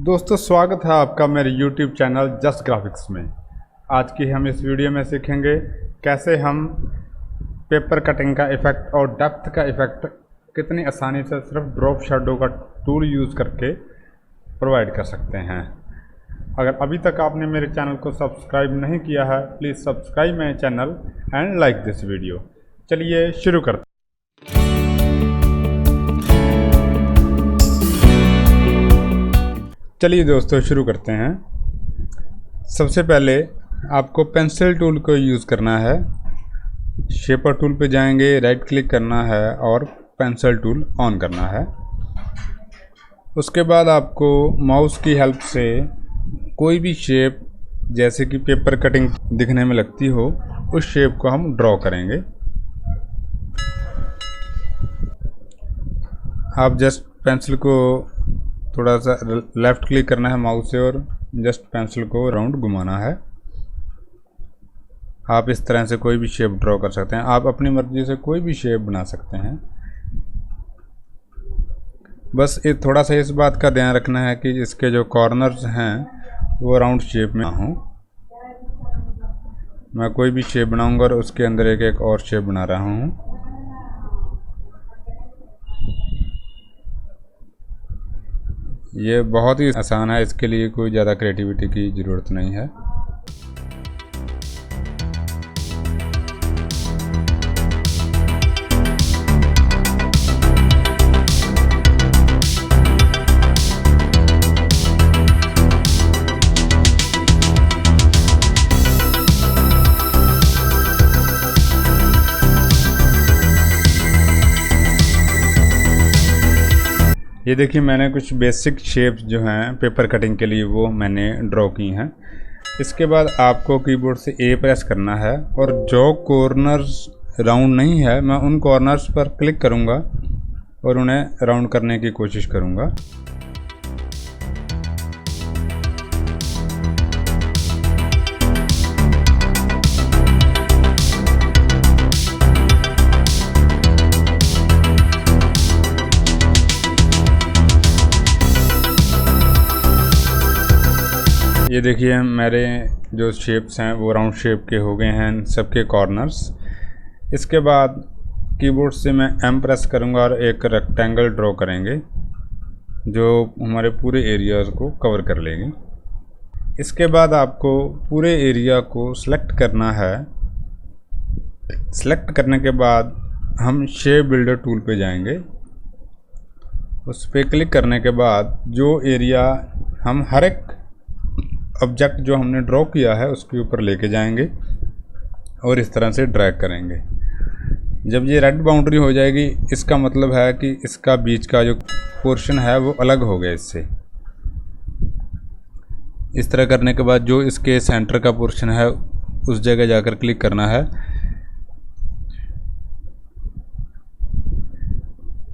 दोस्तों स्वागत है आपका मेरे YouTube चैनल जस्ट ग्राफिक्स में। आज की हम इस वीडियो में सीखेंगे कैसे हम पेपर कटिंग का इफ़ेक्ट और डेप्थ का इफ़ेक्ट कितनी आसानी से सिर्फ ड्रॉप शैडो का टूल यूज़ करके प्रोवाइड कर सकते हैं। अगर अभी तक आपने मेरे चैनल को सब्सक्राइब नहीं किया है, please subscribe my channel and like this video. चलिए शुरू करते हैं। चलिए दोस्तों शुरू करते हैं। सबसे पहले आपको पेंसिल टूल को यूज़ करना है। शेपर टूल पे जाएंगे, राइट क्लिक करना है और पेंसिल टूल ऑन करना है। उसके बाद आपको माउस की हेल्प से कोई भी शेप जैसे कि पेपर कटिंग दिखने में लगती हो, उस शेप को हम ड्रॉ करेंगे। आप जस्ट पेंसिल को थोड़ा सा लेफ़्ट क्लिक करना है माउस से और जस्ट पेंसिल को राउंड घुमाना है। आप इस तरह से कोई भी शेप ड्रॉ कर सकते हैं। आप अपनी मर्ज़ी से कोई भी शेप बना सकते हैं। बस ये थोड़ा सा इस बात का ध्यान रखना है कि इसके जो कॉर्नर्स हैं वो राउंड शेप में ना हो। मैं कोई भी शेप बनाऊंगा और उसके अंदर एक एक और शेप बना रहा हूँ। ये बहुत ही आसान है, इसके लिए कोई ज़्यादा क्रिएटिविटी की ज़रूरत नहीं है। ये देखिए मैंने कुछ बेसिक शेप्स जो हैं पेपर कटिंग के लिए वो मैंने ड्रॉ की हैं। इसके बाद आपको कीबोर्ड से ए प्रेस करना है और जो कॉर्नर्स राउंड नहीं है मैं उन कॉर्नर्स पर क्लिक करूँगा और उन्हें राउंड करने की कोशिश करूँगा। ये देखिए मेरे जो शेप्स हैं वो राउंड शेप के हो गए हैं सबके कॉर्नर्स। इसके बाद कीबोर्ड से मैं एम प्रेस करूंगा और एक रेक्टेंगल ड्रॉ करेंगे जो हमारे पूरे एरिया को कवर कर लेंगे। इसके बाद आपको पूरे एरिया को सिलेक्ट करना है। सिलेक्ट करने के बाद हम शेप बिल्डर टूल पे जाएंगे। उस पर क्लिक करने के बाद जो एरिया हम हर एक ऑब्जेक्ट जो हमने ड्रॉ किया है उसके ऊपर लेके जाएंगे और इस तरह से ड्रैग करेंगे। जब ये रेड बाउंड्री हो जाएगी इसका मतलब है कि इसका बीच का जो पोर्शन है वो अलग हो गया इससे। इस तरह करने के बाद जो इसके सेंटर का पोर्शन है उस जगह जाकर क्लिक करना है।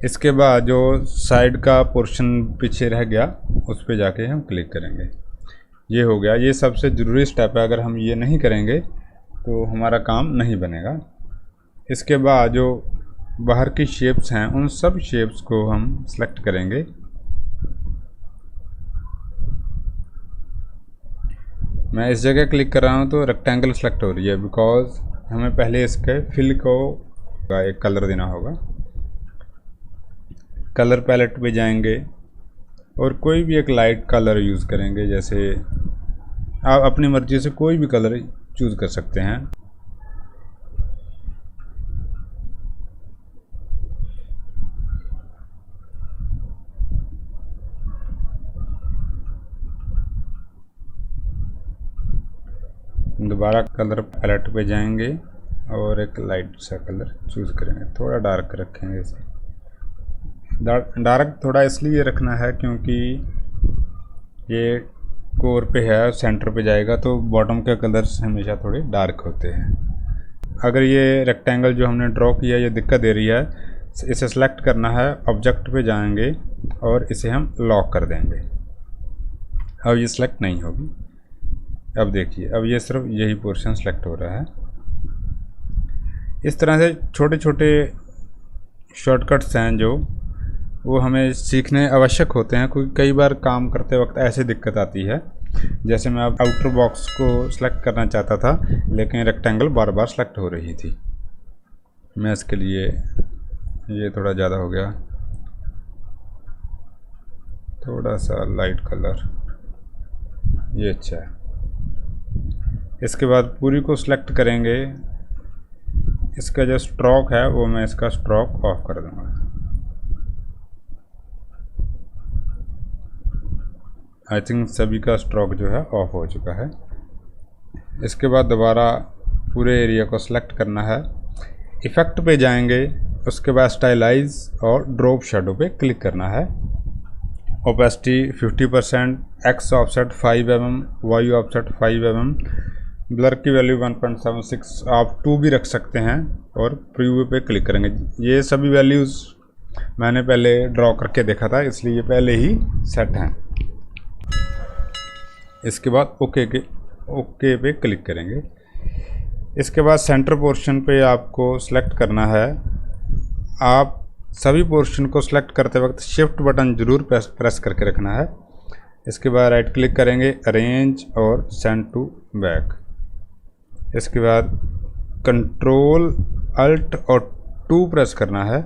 इसके बाद जो साइड का पोर्शन पीछे रह गया उस पर जाके हम क्लिक करेंगे। ये हो गया। ये सबसे ज़रूरी स्टेप है, अगर हम ये नहीं करेंगे तो हमारा काम नहीं बनेगा। इसके बाद जो बाहर की शेप्स हैं उन सब शेप्स को हम सेलेक्ट करेंगे। मैं इस जगह क्लिक कर रहा हूँ तो रेक्टेंगल सेलेक्ट हो रही है बिकॉज हमें पहले इसके फिल को एक कलर देना होगा। कलर पैलेट पे जाएंगे और कोई भी एक लाइट कलर यूज़ करेंगे। जैसे आप अपनी मर्ज़ी से कोई भी कलर चूज़ कर सकते हैं। दोबारा कलर पैलेट पे जाएंगे और एक लाइट सा कलर चूज़ करेंगे। थोड़ा डार्क रखेंगे इसे। डार्क थोड़ा इसलिए रखना है क्योंकि ये कोर पे है, सेंटर पे जाएगा तो बॉटम के कलर्स हमेशा थोड़े डार्क होते हैं। अगर ये रेक्टेंगल जो हमने ड्रॉ किया ये दिक्कत दे रही है, इसे सेलेक्ट करना है, ऑब्जेक्ट पे जाएंगे और इसे हम लॉक कर देंगे। अब ये सिलेक्ट नहीं होगी। अब देखिए अब ये सिर्फ यही पोर्शन सेलेक्ट हो रहा है। इस तरह से छोटे छोटे शॉर्टकट्स हैं जो वो हमें सीखने आवश्यक होते हैं, क्योंकि कई बार काम करते वक्त ऐसे दिक्कत आती है। जैसे मैं अब आउटर बॉक्स को सिलेक्ट करना चाहता था, लेकिन रेक्टेंगल बार बार सेलेक्ट हो रही थी। मैं इसके लिए ये थोड़ा ज़्यादा हो गया, थोड़ा सा लाइट कलर, ये अच्छा है। इसके बाद पूरी को सिलेक्ट करेंगे। इसका जो स्ट्रोक है वो मैं इसका स्ट्रोक ऑफ कर दूंगा। आई थिंक सभी का स्ट्रोक जो है ऑफ हो चुका है। इसके बाद दोबारा पूरे एरिया को सिलेक्ट करना है, इफ़ेक्ट पे जाएंगे, उसके बाद स्टाइलाइज और ड्रॉप शैडो पे क्लिक करना है। Opacity 50%, X offset 5 mm, Y offset 5 mm, blur की वैल्यू 1.76, आप 2 भी रख सकते हैं, और प्रीव्यू पे क्लिक करेंगे। ये सभी वैल्यूज़ मैंने पहले ड्रॉ करके देखा था, इसलिए ये पहले ही सेट हैं। इसके बाद ओके पे क्लिक करेंगे। इसके बाद सेंटर पोर्शन पे आपको सिलेक्ट करना है। आप सभी पोर्शन को सिलेक्ट करते वक्त शिफ्ट बटन ज़रूर प्रेस करके रखना है। इसके बाद राइट क्लिक करेंगे, अरेंज और सेंड टू बैक। इसके बाद कंट्रोल अल्ट और 2 प्रेस करना है।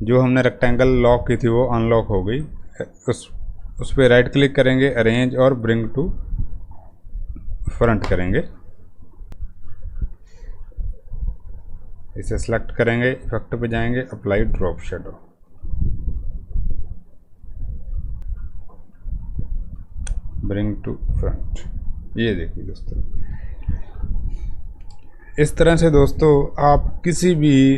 जो हमने रेक्टेंगल लॉक की थी वो अनलॉक हो गई। उस पर राइट क्लिक करेंगे, अरेंज और ब्रिंग टू फ्रंट करेंगे। इसे सेलेक्ट करेंगे, इफेक्ट पे जाएंगे, apply drop shadow, bring to front. ये देखिए दोस्तों, इस तरह से दोस्तों आप किसी भी,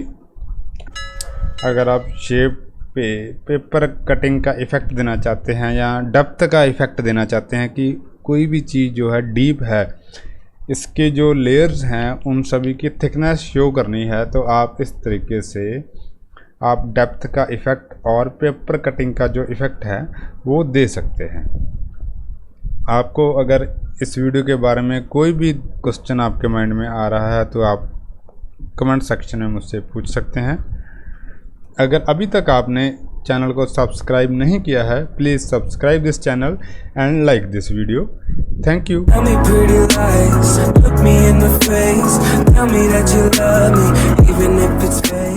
अगर आप शेप पे पेपर कटिंग का इफ़ेक्ट देना चाहते हैं या डेप्थ का इफ़ेक्ट देना चाहते हैं कि कोई भी चीज़ जो है डीप है, इसके जो लेयर्स हैं उन सभी की थिकनेस शो करनी है, तो आप इस तरीके से आप डेप्थ का इफ़ेक्ट और पेपर कटिंग का जो इफ़ेक्ट है वो दे सकते हैं। आपको अगर इस वीडियो के बारे में कोई भी क्वेश्चन आपके माइंड में आ रहा है तो आप कमेंट सेक्शन में मुझसे पूछ सकते हैं। अगर अभी तक आपने चैनल को सब्सक्राइब नहीं किया है, please subscribe this channel and like this video. Thank you. Tell me pretty lies, look me in the face, tell me that you love me, even if it's fake.